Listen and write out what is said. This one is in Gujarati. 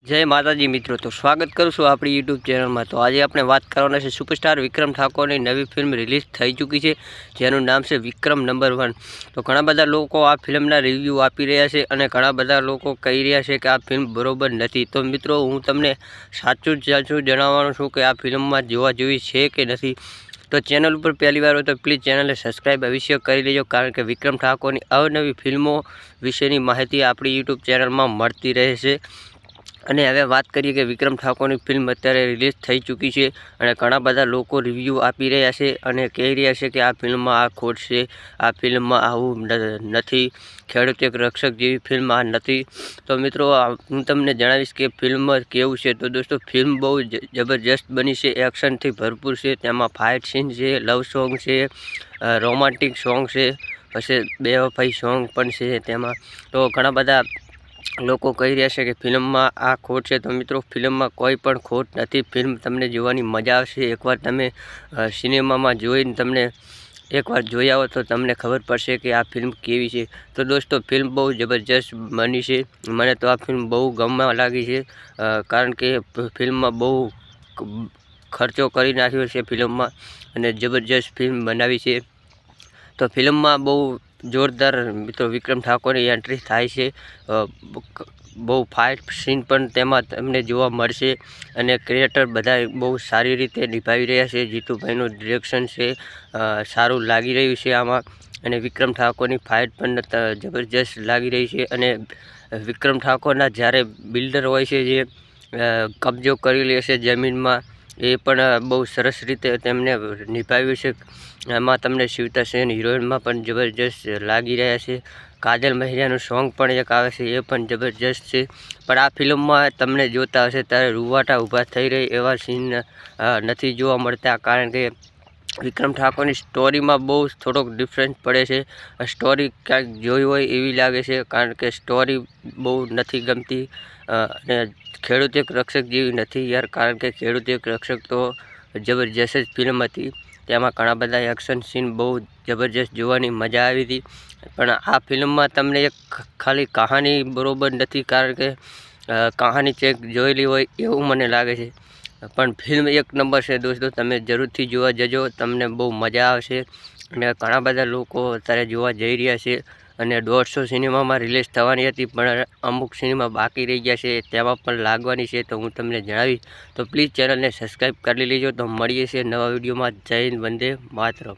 जय माताजी मित्रों। तो स्वागत करूँ छूँ अपनी यूट्यूब चैनल में। तो आज આપણે વાત કરવાના છે સુપરસ્ટાર વિક્રમ ઠાકોરની નવી ફિલ્મ રિલીઝ થઈ ચૂકી છે, જેનું નામ છે વિક્રમ નંબર 1। તો ઘણા બધા લોકો આ ફિલ્મના રિવ્યૂ આપી રહ્યા છે અને ઘણા બધા લોકો કહી રહ્યા છે કે આ ફિલ્મ બરોબર નથી। તો મિત્રો હું તમને સાચું જણાવવાનું છું કે આ ફિલ્મમાં જોવા જેવી છે કે નથી। તો ચેનલ ઉપર પહેલી વાર હોય તો પ્લીઝ ચેનલને સબસ્ક્રાઈબ અવશ્ય કરી લેજો, કારણ કે વિક્રમ ઠાકોરની અવનવી ફિલ્મો વિશેની માહિતી આપણી યુટ્યુબ ચેનલમાં મળતી રહે છે। અને હવે વાત કરીએ કે વિક્રમ ઠાકોરની ફિલ્મ અત્યારે રિલીઝ થઈ ચૂકી છે અને ઘણા બધા લોકો રિવ્યૂ આપી રહ્યા છે અને કહી રહ્યા છે કે આ ફિલ્મમાં આ ખોટ છે, આ ફિલ્મમાં આવું નથી, ખેડૂત એક રક્ષક જેવી ફિલ્મ આ નથી। તો મિત્રો હું તમને જણાવીશ કે ફિલ્મ કેવું છે। તો દોસ્તો ફિલ્મ બહુ જબરજસ્ત બની છે, એક્શનથી ભરપૂર છે, તેમાં ફાઇટ સીન છે, લવ સોંગ છે, રોમાન્ટિક સોંગ છે, પછી બેવફાઈ સોંગ પણ છે તેમાં। તો ઘણા બધા લોકો કહી રહ્યા છે કે ફિલ્મમાં આ ખોટ છે। તો મિત્રો ફિલ્મમાં કોઈ પણ ખોટ નથી, ફિલ્મ તમને જોવાની મજા આવશે। એકવાર તમે સિનેમામાં જોઈને તમને એકવાર જોઈ આવો તો તમને ખબર પડશે કે આ ફિલ્મ કેવી છે। તો દોસ્તો ફિલ્મ બહુ જબરજસ્ત બની છે, મને તો આ ફિલ્મ બહુ ગમવા લાગી છે, કારણ કે ફિલ્મમાં બહુ ખર્ચો કરી નાખ્યો છે ફિલ્મમાં અને જબરજસ્ત ફિલ્મ બનાવી છે। તો ફિલ્મમાં બહુ જોરદાર મિત્રો વિક્રમ ઠાકોરની એન્ટ્રી થાય છે, બહુ ફાઇટ સીન પણ તેમાં તમને જોવા મળશે અને ક્રિએટર બધા બહુ સારી રીતે નિભાવી રહ્યા છે। જીતુભાઈનું ડિરેક્શન છે, સારું લાગી રહ્યું છે આમાં, અને વિક્રમ ઠાકોરની ફાઇટ પણ જબરજસ્ત લાગી રહી છે। અને વિક્રમ ઠાકોરના જ્યારે બિલ્ડર હોય છે જે કબજો કરી લે છે જમીનમાં, એ પણ બહુ સરસ રીતે તેમને નિભાવ્યું છે। એમાં તમને શિવતા સેન હિરોઈનમાં પણ જબરજસ્ત લાગી રહ્યા છે। કાજલ મહેરિયાનું સોંગ પણ એક આવે છે, એ પણ જબરજસ્ત છે। પણ આ ફિલ્મમાં તમને જોતા હશે ત્યારે રૂવાટા ઊભા થઈ રહી એવા સીન નથી જોવા મળતા, કારણ કે વિક્રમ ઠાકોરની સ્ટોરીમાં બહુ થોડોક ડિફરન્સ પડે છે। સ્ટોરી ક્યાંક જોઈ હોય એવી લાગે છે, કારણ કે સ્ટોરી બહુ નથી ગમતી અને ખેડૂત એક રક્ષક જેવી નથી યાર, કારણ કે ખેડૂત એક રક્ષક તો જબરજસ્ત જ ફિલ્મ હતી, તેમાં ઘણા બધા એક્શન સીન બહુ જબરજસ્ત જોવાની મજા આવી હતી। પણ આ ફિલ્મમાં તમને એક ખાલી કહાની બરોબર નથી, કારણ કે કહાની ચેક જોયેલી હોય એવું મને લાગે છે। પણ ફિલ્મ એક નંબર છે દોસ્તો, તમે જરૂરથી જોવા જજો, તમને બહુ મજા આવશે। અને ઘણા બધા લોકો અત્યારે જોવા જઈ રહ્યા છે અને 150 સિનેમામાં રિલીઝ થવાની હતી, પણ અમુક સિનેમા બાકી રહી ગયા છે, તેમાં પણ લાગવાની છે। તો હું તમને જણાવીશ, તો પ્લીઝ ચેનલને સબસ્ક્રાઈબ કરી લેજો। તો મળીએ છીએ નવા વિડીયોમાં। જય હિન્દ, વંદે માતરમ।